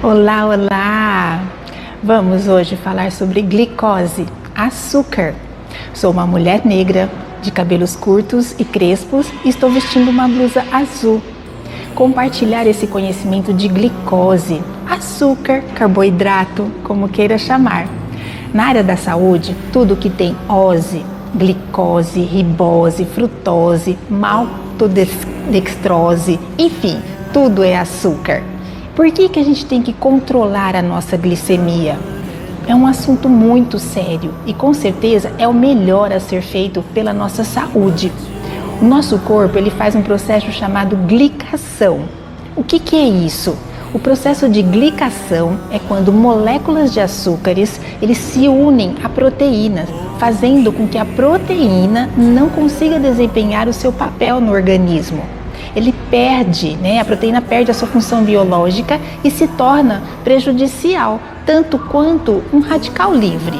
Olá, olá! Vamos hoje falar sobre glicose, açúcar. Sou uma mulher negra, de cabelos curtos e crespos e estou vestindo uma blusa azul. Compartilhar esse conhecimento de glicose, açúcar, carboidrato, como queira chamar. Na área da saúde, tudo que tem ose, glicose, ribose, frutose, maltodextrose, enfim, tudo é açúcar. Por que a gente tem que controlar a nossa glicemia? É um assunto muito sério e com certeza é o melhor a ser feito pela nossa saúde. O nosso corpo ele faz um processo chamado glicação. O que é isso? O processo de glicação é quando moléculas de açúcares eles se unem a proteínas, fazendo com que a proteína não consiga desempenhar o seu papel no organismo. Ele perde, a proteína perde a sua função biológica e se torna prejudicial, tanto quanto um radical livre,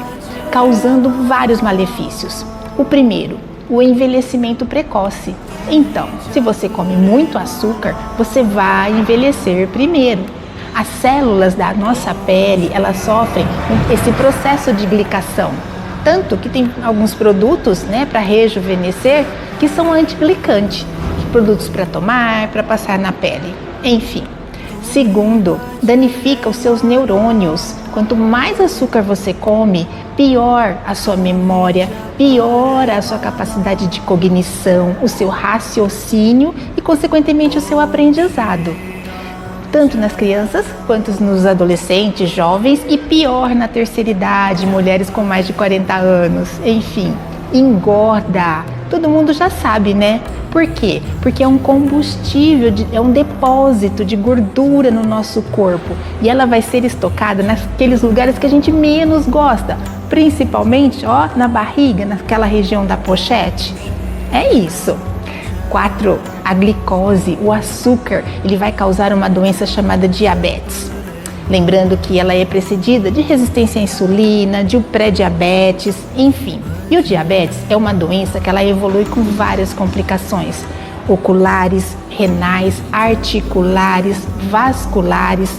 causando vários malefícios. O primeiro, o envelhecimento precoce. Então, se você come muito açúcar, você vai envelhecer primeiro. As células da nossa pele, elas sofrem esse processo de glicação. Tanto que tem alguns produtos, para rejuvenescer, que são antiglicantes. Produtos para tomar, para passar na pele, enfim. Segundo, danifica os seus neurônios. Quanto mais açúcar você come, pior a sua memória, pior a sua capacidade de cognição, o seu raciocínio e, consequentemente, o seu aprendizado. Tanto nas crianças quanto nos adolescentes, jovens e pior na terceira idade, mulheres com mais de 40 anos, enfim, engorda. Todo mundo já sabe, né? Por quê? Porque é um combustível, é um depósito de gordura no nosso corpo e ela vai ser estocada naqueles lugares que a gente menos gosta, principalmente na barriga, naquela região da pochete. É isso. 4. A glicose, o açúcar, ele vai causar uma doença chamada diabetes. Lembrando que ela é precedida de resistência à insulina, de pré-diabetes, enfim. E o diabetes é uma doença que ela evolui com várias complicações oculares, renais, articulares, vasculares.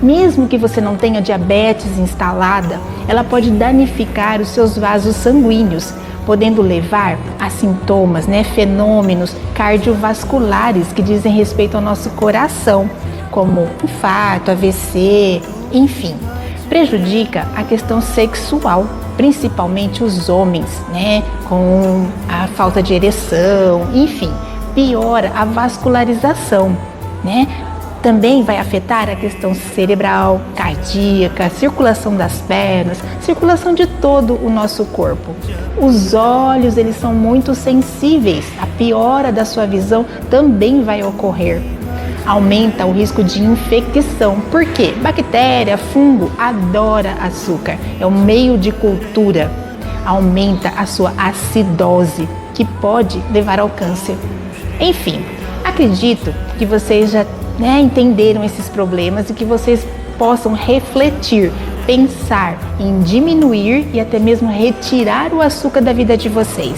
Mesmo que você não tenha diabetes instalada, ela pode danificar os seus vasos sanguíneos, podendo levar a sintomas, fenômenos cardiovasculares que dizem respeito ao nosso coração, como infarto, AVC, enfim. Prejudica a questão sexual, principalmente os homens, com a falta de ereção, enfim, piora a vascularização, Também vai afetar a questão cerebral, cardíaca, circulação das pernas, circulação de todo o nosso corpo. Os olhos, eles são muito sensíveis, a piora da sua visão também vai ocorrer. Aumenta o risco de infecção. Por quê? Bactéria, fungo, adora açúcar. É um meio de cultura. Aumenta a sua acidose, que pode levar ao câncer. Enfim, acredito que vocês já entenderam esses problemas e que vocês possam refletir, pensar em diminuir e até mesmo retirar o açúcar da vida de vocês.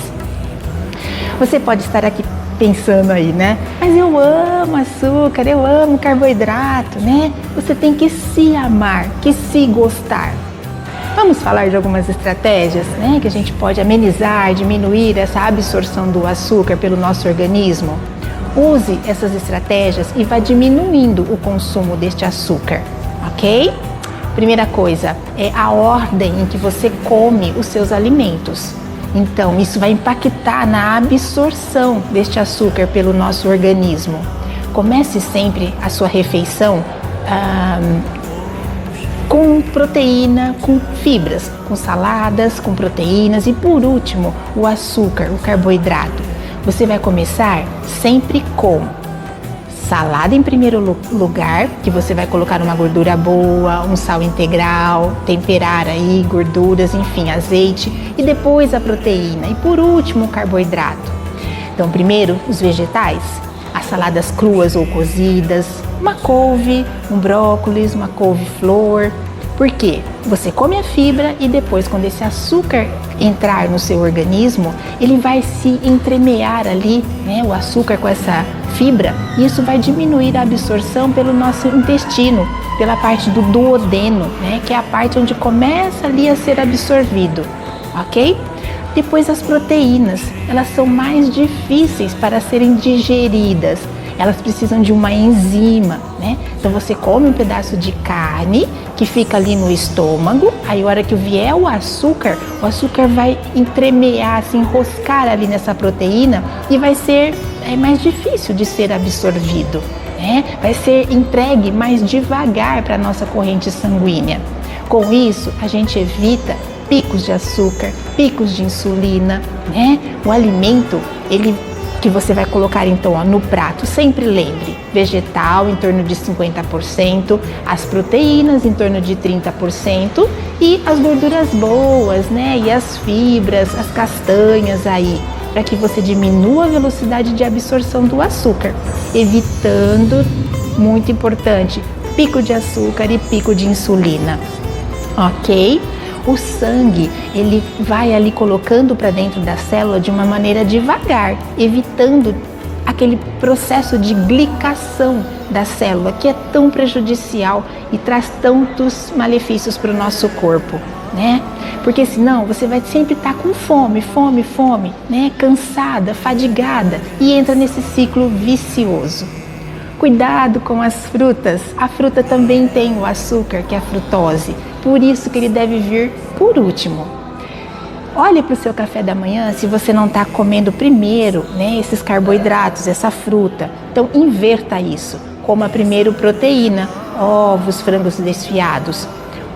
Você pode estar aqui pensando aí, mas eu amo açúcar, eu amo carboidrato, Você tem que se amar, que se gostar. Vamos falar de algumas estratégias, que a gente pode amenizar, diminuir essa absorção do açúcar pelo nosso organismo. Use essas estratégias e vá diminuindo o consumo deste açúcar, ok? Primeira coisa é a ordem em que você come os seus alimentos. Então, isso vai impactar na absorção deste açúcar pelo nosso organismo. Comece sempre a sua refeição com proteína, com fibras, com saladas, com proteínas e, por último, o açúcar, o carboidrato. Você vai começar sempre com salada em primeiro lugar, que você vai colocar uma gordura boa, um sal integral, temperar aí gorduras, enfim, azeite, e depois a proteína e por último o carboidrato. Então, primeiro os vegetais, as saladas cruas ou cozidas, uma couve, um brócolis, uma couve-flor. Por quê? Você come a fibra e depois, quando esse açúcar entrar no seu organismo, ele vai se entremear ali, o açúcar com essa fibra, e isso vai diminuir a absorção pelo nosso intestino, pela parte do duodeno, né, que é a parte onde começa ali a ser absorvido, ok? Depois as proteínas, elas são mais difíceis para serem digeridas, elas precisam de uma enzima, né? Então você come um pedaço de carne que fica ali no estômago, aí a hora que vier o açúcar vai entremear, se enroscar ali nessa proteína e vai ser mais difícil de ser absorvido, né? Vai ser entregue mais devagar para a nossa corrente sanguínea. Com isso, a gente evita picos de açúcar, picos de insulina, né? O alimento, que você vai colocar então no prato, sempre lembre, vegetal em torno de 50%, as proteínas em torno de 30% e as gorduras boas, né? E as fibras, as castanhas aí, para que você diminua a velocidade de absorção do açúcar, evitando, muito importante, pico de açúcar e pico de insulina, ok? O sangue, ele vai ali colocando para dentro da célula de uma maneira devagar, evitando aquele processo de glicação da célula, que é tão prejudicial e traz tantos malefícios para o nosso corpo, né? Porque senão você vai sempre estar com fome, né? Cansada, fadigada, e entra nesse ciclo vicioso. Cuidado com as frutas. A fruta também tem o açúcar, que é a frutose. Por isso que ele deve vir por último. Olhe para o seu café da manhã se você não está comendo primeiro, né, esses carboidratos, essa fruta. Então inverta isso. Coma primeiro proteína, ovos, frangos desfiados.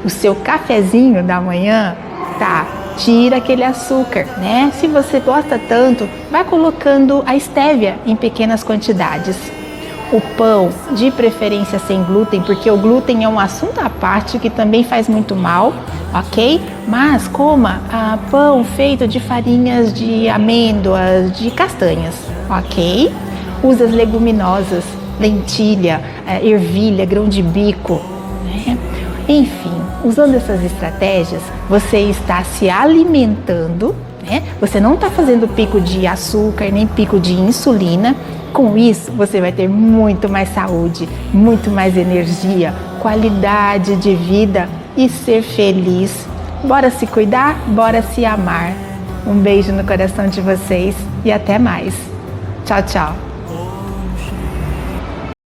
O seu cafezinho da manhã, tira aquele açúcar, né? Se você gosta tanto, vai colocando a estévia em pequenas quantidades. O pão, de preferência sem glúten, porque o glúten é um assunto à parte que também faz muito mal, ok? Mas coma pão feito de farinhas de amêndoas, de castanhas, ok? Use as leguminosas, lentilha, ervilha, grão de bico, né? Enfim, usando essas estratégias, você está se alimentando, né? Você não está fazendo pico de açúcar nem pico de insulina. Com isso, você vai ter muito mais saúde, muito mais energia, qualidade de vida e ser feliz. Bora se cuidar? Bora se amar. Um beijo no coração de vocês e até mais. Tchau, tchau.